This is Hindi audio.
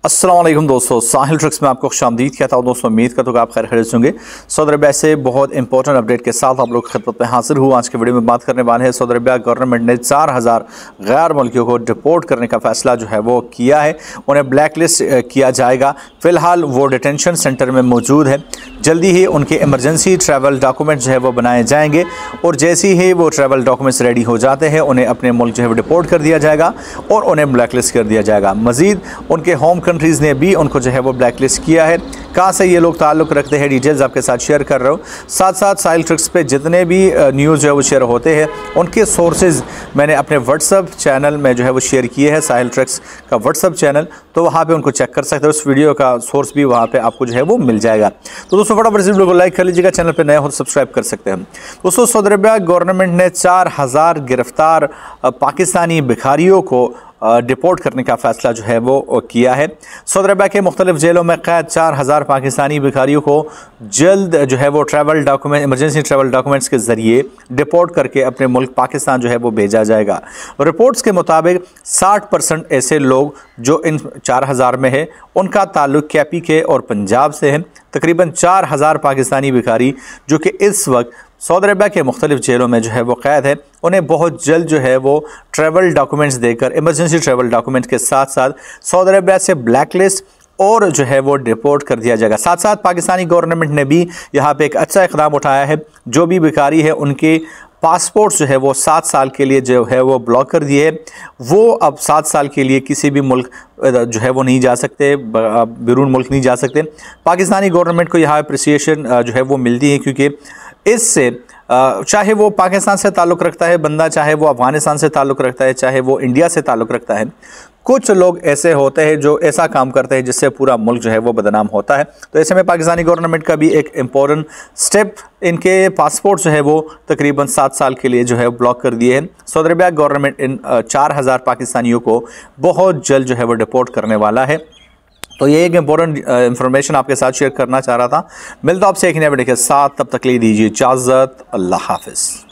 अस्सलाम वालेकुम दोस्तों, साहिल ट्रिक्स में आपको खुशामदीद कहता हूँ। दोस्तों उम्मीद करता हूँ कि आप खैर खैरियत होंगे। सऊदी अरबिया से बहुत इंपॉर्टेंट अपडेट के साथ आप लोग की खिदमत में हाजिर हुआ। आज के वीडियो में बात करने वाले हैं सऊदी अरबिया गवर्नमेंट ने 4000 गैर मुल्कियों को डिपोर्ट करने का फैसला जो है वो किया है। उन्हें ब्लैक लिस्ट किया जाएगा। फ़िलहाल वो डिटेंशन सेंटर में मौजूद है। जल्दी ही उनके इमरजेंसी ट्रैवल डॉक्यूमेंट जो है वो बनाए जाएंगे और जैसे ही वो ट्रैवल डॉक्यूमेंट्स रेडी हो जाते हैं उन्हें अपने मुल्क जो है वो डिपोर्ट कर दिया जाएगा और उन्हें ब्लैक लिस्ट कर दिया जाएगा। मज़ीद उनके होम कंट्रीज़ ने भी उनको जो है वो ब्लैक लिस्ट किया है। कहाँ से ये लोग ताल्लुक़ रखते हैं, डिटेल्स आपके साथ शेयर कर रहा हूँ। साथ साथ साहिल ट्रिक्स पे जितने भी न्यूज़ जो है वो शेयर होते हैं उनके सोर्सेज मैंने अपने व्हाट्सअप चैनल में जो है वो शेयर किए हैं। साहिल ट्रिक्स का व्हाट्सअप चैनल, तो वहाँ पे उनको चेक कर सकते हो। उस वीडियो का सोर्स भी वहाँ पे आपको जो है वो मिल जाएगा। तो दोस्तों फटाफट इस वीडियो को लाइक कर लीजिएगा, चैनल पे नए हो तो सब्सक्राइब कर सकते हैं। दोस्तों सऊदी अरबिया गवर्नमेंट ने 4000 गिरफ्तार पाकिस्तानी भिखारियों को डिपोर्ट करने का फ़ैसला जो है वो किया है। सऊदी अरबिया के मुख्तलिफ जेलों में कैद 4000 पाकिस्तानी भिखारियों को जल्द जो है वो travel document emergency travel documents के ज़रिए डिपोर्ट करके अपने मुल्क पाकिस्तान जो है वो भेजा जाएगा। रिपोर्ट्स के मुताबिक 60% ऐसे लोग जो इन 4000 में है उनका ताल्लुक KPK और पंजाब से है। तकरीबन 4000 पाकिस्तानी भिखारी जो कि इस वक्त सऊदी अरबिया के मुख्तलिफ जेलों में जो है वो कैद है, उन्हें बहुत जल्द जो है वो ट्रैवल डॉक्यूमेंट्स देकर इमरजेंसी ट्रैवल डॉक्यूमेंट्स के साथ साथ सऊदी अरबिया से ब्लैक लिस्ट और जो है वो डिपोर्ट कर दिया जाएगा। साथ साथ पाकिस्तानी गवर्नमेंट ने भी यहाँ पे एक अच्छा इक़दाम उठाया है। जो भी भिखारी है उनके पासपोर्ट्स जो है वो 7 साल के लिए जो है वो ब्लॉक कर दिए। वो अब 7 साल के लिए किसी भी मुल्क जो है वो नहीं जा सकते, बैरून मुल्क नहीं जा सकते। पाकिस्तानी गवर्नमेंट को यहाँ अप्रिसिएशन जो है वो मिलती है, क्योंकि इससे चाहे वो पाकिस्तान से ताल्लुक़ रखता है बंदा, चाहे वो अफ़गानिस्तान से ताल्लुक़ रखता है, चाहे वो इंडिया से ताल्लुक़ रखता है, कुछ लोग ऐसे होते हैं जो ऐसा काम करते हैं जिससे पूरा मुल्क जो है वो बदनाम होता है। तो ऐसे में पाकिस्तानी गवर्नमेंट का भी एक इम्पोर्टेंट स्टेप, इनके पासपोर्ट जो है वो तकरीबन 7 साल के लिए जो है ब्लॉक कर दिए हैं। सऊदी अरबिया गवर्नमेंट इन 4000 पाकिस्तानियों को बहुत जल्द जो है वो डिपोर्ट करने वाला है। तो ये एक इम्पोर्टेंट इन्फॉर्मेशन आपके साथ शेयर करना चाह रहा था। मिलता आपसे एक नए वीडियो के साथ, तब तक के लिए दीजिए इजाज़त। अल्लाह हाफ़िज़।